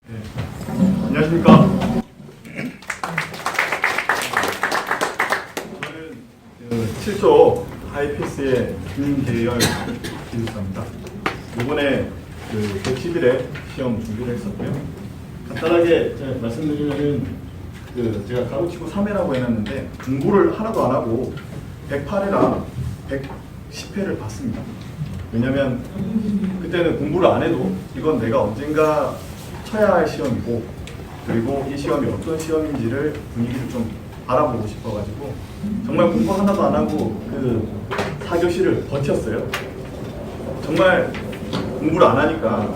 안녕하십니까. 저는 7조 하이패스의 김계열 기술사입니다. 이번에 110일에 시험 준비를 했었고요. 간단하게 말씀드리면은 제가 가로치고 3회라고 해놨는데 공부를 하나도 안 하고 108회랑 110회를 봤습니다. 왜냐면 그때는 공부를 안 해도 이건 내가 언젠가 쳐야 할 시험이고, 그리고 이 시험이 어떤 시험인지를 분위기를 좀 알아보고 싶어가지고 정말 공부 하나도 안 하고 4교시를 버텼어요. 정말 공부를 안 하니까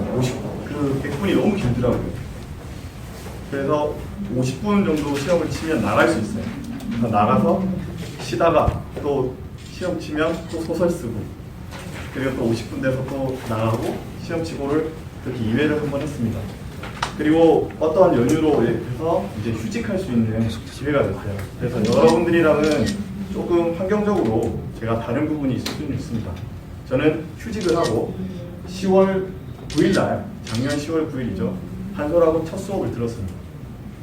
100분이 너무 길더라고요. 그래서 50분 정도 시험을 치면 나갈 수 있어요. 그래서 나가서 쉬다가 또 시험 치면 또 소설 쓰고, 그리고 또 50분 돼서 또 나가고 시험 치고를 그렇게 2회를 한 번 했습니다. 그리고 어떠한 연유로 해서 이제 휴직할 수 있는 기회가 됐어요. 그래서 여러분들이랑은 조금 환경적으로 제가 다른 부분이 있을 수는 있습니다. 저는 휴직을 하고 10월 9일날, 작년 10월 9일이죠. 한솔하고 첫 수업을 들었습니다.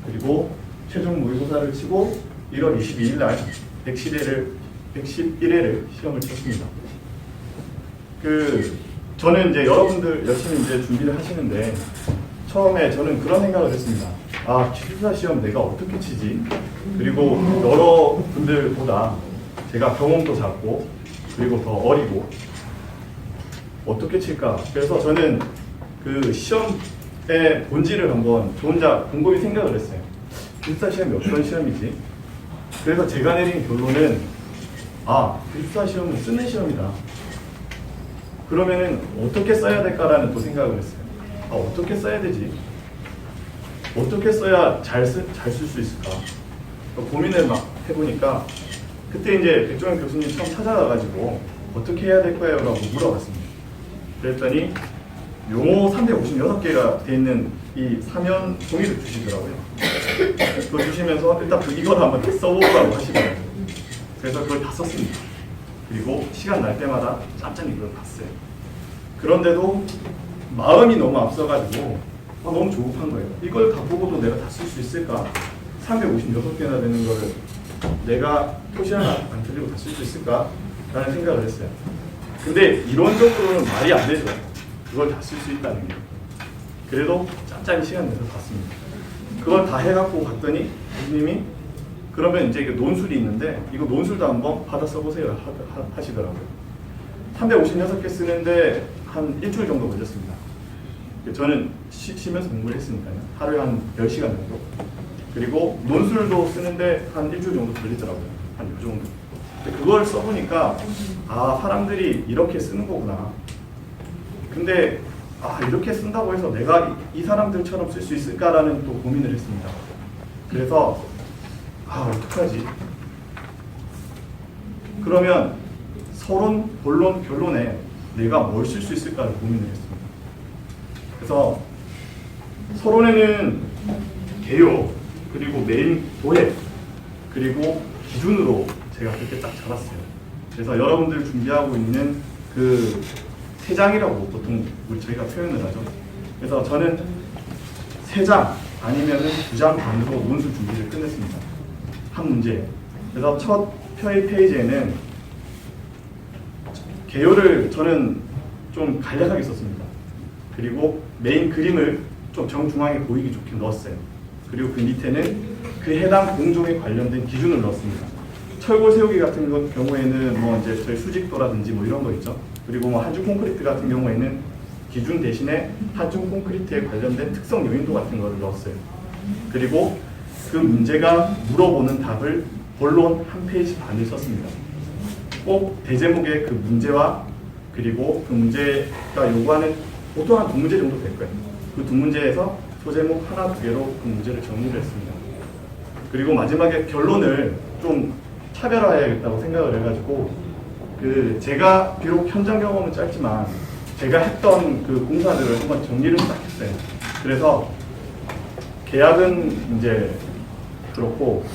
그리고 최종 모의고사를 치고 1월 22일날 111회를 시험을 쳤습니다. 저는 이제 여러분들 열심히 이제 준비를 하시는데, 처음에 저는 그런 생각을 했습니다. 기술사 시험 내가 어떻게 치지? 그리고 여러분들보다 제가 경험도 작고, 그리고 더 어리고, 어떻게 칠까? 그래서 저는 시험의 본질을 한번 저 혼자 곰곰이 생각을 했어요. 기술사 시험이 어떤 시험이지? 그래서 제가 내린 결론은, 기술사 시험은 쓰는 시험이다. 그러면은 어떻게 써야 될까라는 또 생각을 했어요. 어떻게 써야 되지? 어떻게 써야 잘 쓸 수 있을까? 고민을 막 해보니까, 그때 이제 백종현 교수님 처음 찾아가가지고 어떻게 해야 될 거예요? 라고 물어봤습니다. 그랬더니 용어 356개가 돼 있는 이 사면 종이를 주시더라고요. 그거 주시면서 일단 이걸 한번 다 써보라고 하시더라고요. 그래서 그걸 다 썼습니다. 그리고 시간 날 때마다 짬짬이 그걸 봤어요. 그런데도 마음이 너무 앞서가지고 너무 조급한 거예요. 이걸 다 보고도 내가 다 쓸 수 있을까? 356개나 되는 거를 내가 표시 하나 안 틀리고 다 쓸 수 있을까? 라는 생각을 했어요. 근데 이론적으로는 말이 안 되죠. 그걸 다 쓸 수 있다는 게. 그래도 짬짬이 시간 내서 봤습니다. 그걸 다 해갖고 갔더니 교수님이 그러면 이제 논술이 있는데 이거 논술도 한번 받아 써보세요 하시더라고요. 356개 쓰는데 한 일주일 정도 걸렸습니다. 저는 쉬면서 공부를 했으니까요. 하루에 한 10시간 정도. 그리고 논술도 쓰는데 한 일주일 정도 걸리더라고요. 한 이 정도. 그걸 써보니까 사람들이 이렇게 쓰는 거구나. 근데 이렇게 쓴다고 해서 내가 이 사람들처럼 쓸 수 있을까라는 또 고민을 했습니다. 그래서 어떡하지? 그러면 서론, 본론, 결론에 내가 뭘 쓸 수 있을까를 고민을 했습니다. 그래서 서론에는 개요, 그리고 메인 도해, 그리고 기준으로 제가 그렇게 딱 잡았어요. 그래서 여러분들 준비하고 있는 3장이라고 보통 저희가 표현을 하죠. 그래서 저는 3장 아니면 2장 반으로 논술 준비를 끝냈습니다. 한 문제. 그래서 첫 페이지에는 개요를 저는 좀 간략하게 썼습니다. 그리고 메인 그림을 좀 정중앙에 보이기 좋게 넣었어요. 그리고 그 밑에는 그 해당 공종에 관련된 기준을 넣었습니다. 철골 세우기 같은 경우에는 이제 저희 수직도라든지 이런 거 있죠. 그리고 한중 콘크리트 같은 경우에는 기준 대신에 한중 콘크리트에 관련된 특성 요인도 같은 거를 넣었어요. 그리고 그 문제가 물어보는 답을 본론 한 페이지 반을 썼습니다. 꼭 대제목의 그 문제와 그리고 그 문제가 요구하는 보통 한 2문제 정도 될 거예요. 그 2문제에서 소제목 하나, 2개로 그 문제를 정리를 했습니다. 그리고 마지막에 결론을 좀 차별화해야겠다고 생각을 해가지고 제가 비록 현장 경험은 짧지만 제가 했던 그 공사들을 한번 정리를 딱 했어요. 그래서 계약은 이제 그렇고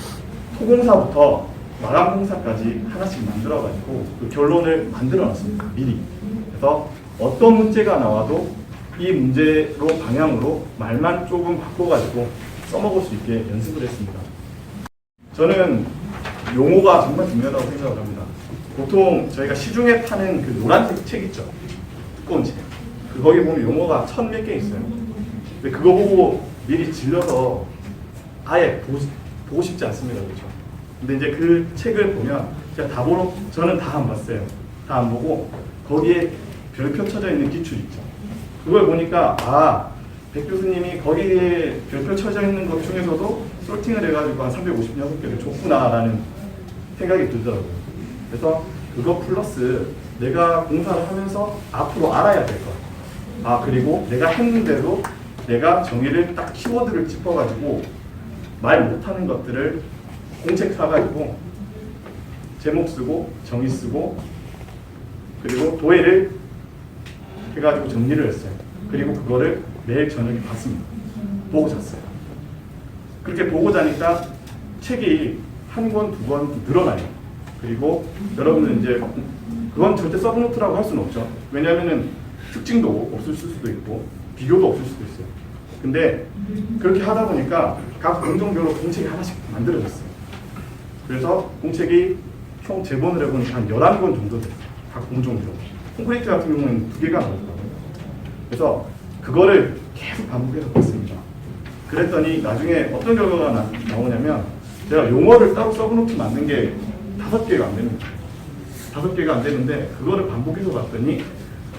토공사부터 마감공사까지 하나씩 만들어가지고 그 결론을 만들어놨습니다. 미리. 그래서 어떤 문제가 나와도 이 문제로 방향으로 말만 조금 바꿔가지고 써먹을 수 있게 연습을 했습니다. 저는 용어가 정말 중요하다고 생각을 합니다. 보통 저희가 시중에 파는 그 노란색 책 있죠? 두꺼운 책. 거기 보면 용어가 1000몇 개 있어요. 근데 그거 보고 미리 질러서 아예 보고 싶지 않습니다. 그렇죠? 근데 이제 그 책을 보면 제가 저는 다 안 봤어요. 다 안 보고 거기에 별표 쳐져 있는 기출 있죠. 그걸 보니까 백 교수님이 거기에 별표 쳐져 있는 것 중에서도 솔팅을 해가지고 한 356개를 줬구나라는 생각이 들더라고요. 그래서 그거 플러스 내가 공사를 하면서 앞으로 알아야 될 것. 그리고 내가 했는데도 내가 정의를 딱 키워드를 짚어가지고 말 못하는 것들을 공책 사가지고 제목 쓰고 정의 쓰고 그리고 도해를 해가지고 정리를 했어요. 그리고 그거를 매일 저녁에 봤습니다. 보고 잤어요. 그렇게 보고 자니까 책이 한 권, 두 권 늘어나요. 그리고 여러분은 이제 그건 절대 서브노트라고 할 수는 없죠. 왜냐하면은 특징도 없을 수도 있고 비교도 없을 수도 있어요. 근데 그렇게 하다 보니까 각 공종별로 공책이 하나씩 만들어졌어요. 그래서 공책이 총 재본을 해보니까 한 11권 정도 됐어요. 각 공종별로. 콘크리트 같은 경우는 2개가 나오더라고요. 그래서 그거를 계속 반복해서 봤습니다. 그랬더니 나중에 어떤 결과가 나오냐면 제가 용어를 따로 서브노트 만든 게 5개가 안 됩니다. 5개가 안 되는데 그거를 반복해서 봤더니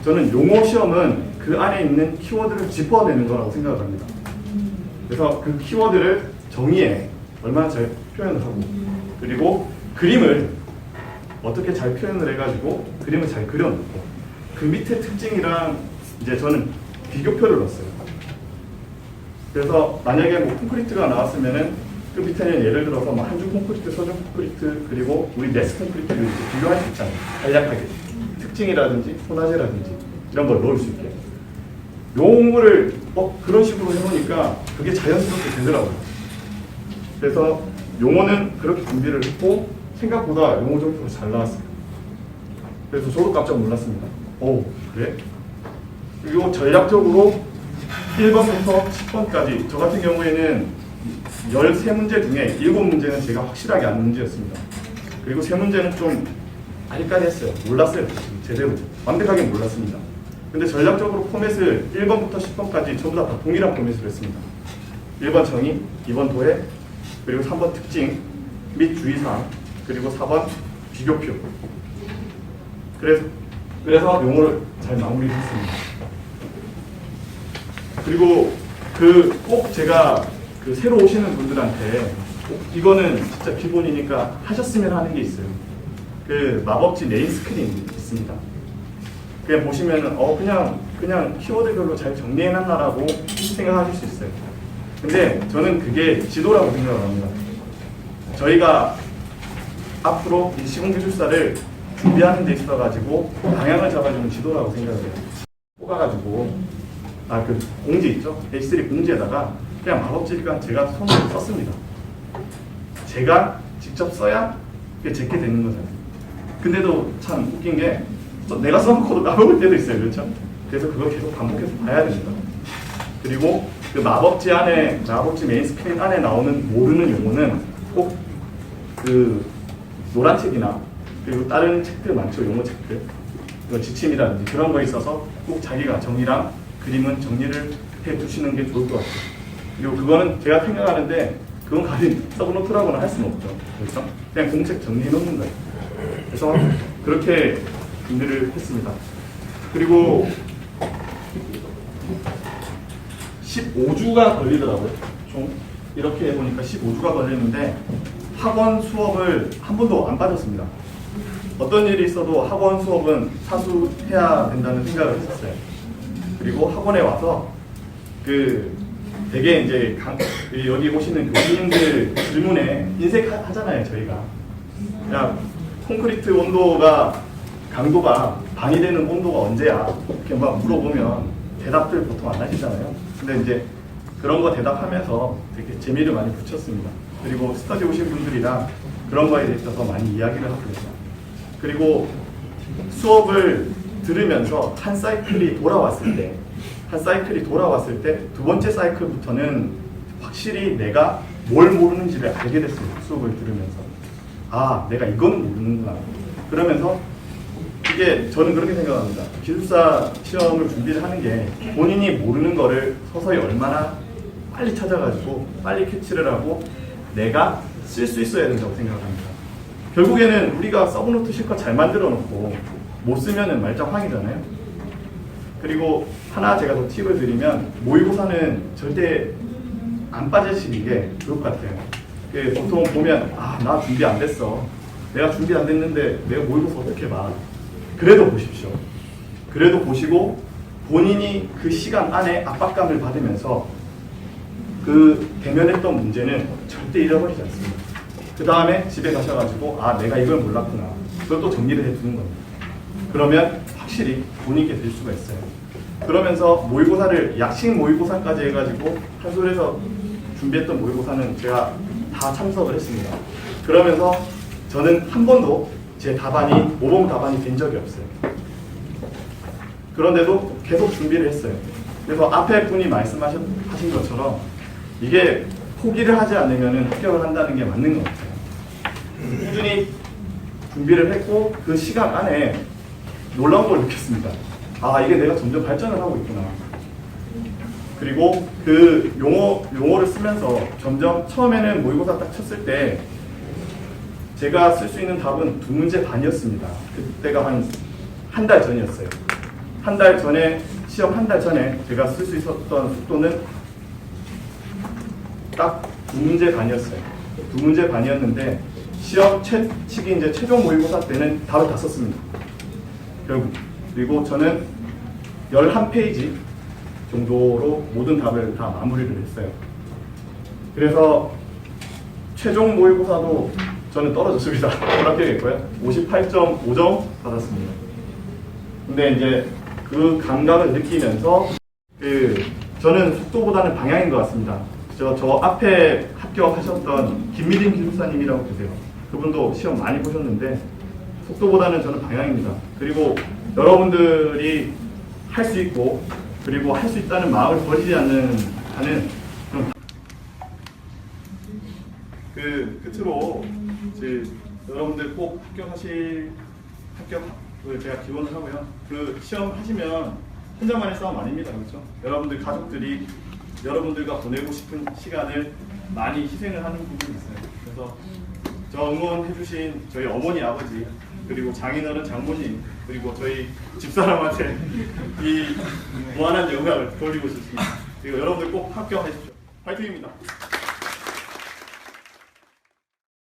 저는 용어 시험은 그 안에 있는 키워드를 짚어내는 거라고 생각을 합니다. 그래서 그 키워드를 정의에 얼마나 잘 표현을 하고 그리고 그림을 어떻게 잘 표현을 해가지고 그림을 잘 그려놓고 그 밑에 특징이랑 이제 저는 비교표를 넣었어요. 그래서 만약에 뭐 콘크리트가 나왔으면은 그 밑에는 예를 들어서 뭐 한중 콘크리트, 서중 콘크리트 그리고 우리 네스 콘크리트를 이렇게 비교할 수 있잖아요. 간략하게 특징이라든지 소나제라든지 이런 걸 넣을 수 있게 용어를 그런 식으로 해놓으니까 그게 자연스럽게 되더라고요. 그래서 용어는 그렇게 준비를 했고 생각보다 용어 점수가 잘 나왔어요. 그래서 저도 깜짝 놀랐습니다. 그래? 그리고 전략적으로 1번부터 10번까지 저 같은 경우에는 13문제 중에 7문제는 제가 확실하게 아는 문제였습니다. 그리고 3문제는 좀 아리까리했어요. 몰랐어요. 제대로 완벽하게 몰랐습니다. 근데 전략적으로 포맷을 1번부터 10번까지 전부 다 동일한 포맷으로 했습니다. 1번 정의, 2번 도해, 그리고 3번 특징 및 주의사항, 그리고 4번 비교표. 그래서 용어를 잘 마무리했습니다. 그리고 꼭 제가 새로 오시는 분들한테 이거는 진짜 기본이니까 하셨으면 하는 게 있어요. 마법지 네임 스크린 있습니다. 그냥 보시면은 그냥 키워드별로 잘 정리해놨나라고 생각하실 수 있어요. 근데 저는 그게 지도라고 생각을 합니다. 저희가 앞으로 이 시공기술사를 준비하는 데 있어가지고 방향을 잡아주는 지도라고 생각을 해요. 뽑아가지고 그 공지 있죠? H3 공지에다가 그냥 마법지가 제가 손으로 썼습니다. 제가 직접 써야 그게 제게 되는 거잖아요. 근데도 참 웃긴 게 내가 써놓고도 까먹을 때도 있어요. 그렇죠? 그래서 그걸 계속 반복해서 봐야 됩니다. 그리고 그 마법지 메인 스크린 안에 나오는 모르는 용어는 꼭 노란 책이나 그리고 다른 책들 많죠. 용어 책들. 지침이라든지 그런 거에 있어서 꼭 자기가 정의랑 그림은 정리를 해 두시는 게 좋을 것 같아요. 그리고 그거는 제가 생각하는데 그건 가진 서브노트라고는 할 수는 없죠. 그렇죠? 그냥 공책 정리해 놓는 거예요. 그래서 그렇게 준비를 했습니다. 그리고 15주가 걸리더라고요. 총 이렇게 해보니까 15주가 걸리는데 학원 수업을 한 번도 안 빠졌습니다. 어떤 일이 있어도 학원 수업은 사수해야 된다는 생각을 했었어요. 그리고 학원에 와서 되게 이제 여기 오시는 교수님들 질문에 인색하잖아요, 저희가. 야, 콘크리트 온도가 강도가 반이 되는 온도가 언제야? 이렇게 막 물어보면 대답들 보통 안 하시잖아요. 근데 이제 그런 거 대답하면서 되게 재미를 많이 붙였습니다. 그리고 스터디 오신 분들이랑 그런 거에 대해서 많이 이야기를 하고 있어요. 그리고 수업을 들으면서 한 사이클이 돌아왔을 때 한 사이클이 돌아왔을 때 두 번째 사이클부터는 확실히 내가 뭘 모르는지를 알게 됐어요. 수업을 들으면서. 아, 내가 이건 모르는구나. 그러면서 이게 저는 그렇게 생각합니다. 기술사 시험을 준비를 하는 게 본인이 모르는 거를 서서히 얼마나 빨리 찾아가지고 빨리 캐치를 하고 내가 쓸 수 있어야 된다고 생각합니다. 결국에는 우리가 서브노트 실컷 잘 만들어 놓고 못 쓰면은 말짱황이잖아요. 그리고 하나 제가 더 팁을 드리면 모의고사는 절대 안 빠지시는 게 좋을 것 같아요. 보통 보면 아, 나 준비 안 됐어. 내가 준비 안 됐는데 내가 모의고사 어떻게 봐. 그래도 보십시오. 그래도 보시고 본인이 그 시간 안에 압박감을 받으면서 그 대면했던 문제는 절대 잃어버리지 않습니다. 그 다음에 집에 가셔가지고 아, 내가 이걸 몰랐구나. 그걸 또 정리를 해두는 겁니다. 그러면 확실히 본인께 될 수가 있어요. 그러면서 모의고사를 약식 모의고사까지 해가지고 한솔에서 준비했던 모의고사는 제가 다 참석을 했습니다. 그러면서 저는 한 번도 제 답안이 모범 답안이 된 적이 없어요. 그런데도 계속 준비를 했어요. 그래서 앞에 분이 말씀하신 것처럼 이게 포기를 하지 않으면 합격을 한다는 게 맞는 것 같아요. 꾸준히 준비를 했고 그 시간 안에 놀라운 걸 느꼈습니다. 아, 이게 내가 점점 발전을 하고 있구나. 그리고 그 용어를 쓰면서 점점 처음에는 모의고사 딱 쳤을 때 제가 쓸 수 있는 답은 2문제 반이었습니다. 그때가 한 달 전이었어요. 한 달 전에, 시험 한 달 전에 제가 쓸 수 있었던 속도는 딱 2문제 반이었어요. 2문제 반이었는데 시험 측이 이제 최종 모의고사 때는 답을 다 썼습니다. 그리고 저는 11페이지 정도로 모든 답을 다 마무리를 했어요. 그래서 최종 모의고사도 저는 떨어졌습니다. 불합격했고요. 58.5점 받았습니다. 근데 이제 그 감각을 느끼면서 저는 속도보다는 방향인 것 같습니다. 저 앞에 합격하셨던 김미림 기술사님이라고 계세요. 그분도 시험 많이 보셨는데 속도보다는 저는 방향입니다. 그리고 여러분들이 할 수 있고 그리고 할 수 있다는 마음을 버리지 않는 하는 그런 끝으로 여러분들 꼭 합격을 제가 기원을 하고요. 그 시험 하시면 혼자만의 싸움 아닙니다. 그렇죠? 여러분들 가족들이 여러분들과 보내고 싶은 시간을 많이 희생을 하는 부분이 있어요. 그래서 저 응원해주신 저희 어머니, 아버지, 그리고 장인어른, 장모님, 그리고 저희 집사람한테 이 무한한 영광을 돌리고 싶습니다. 그리고 여러분들 꼭 합격하십시오. 화이팅입니다.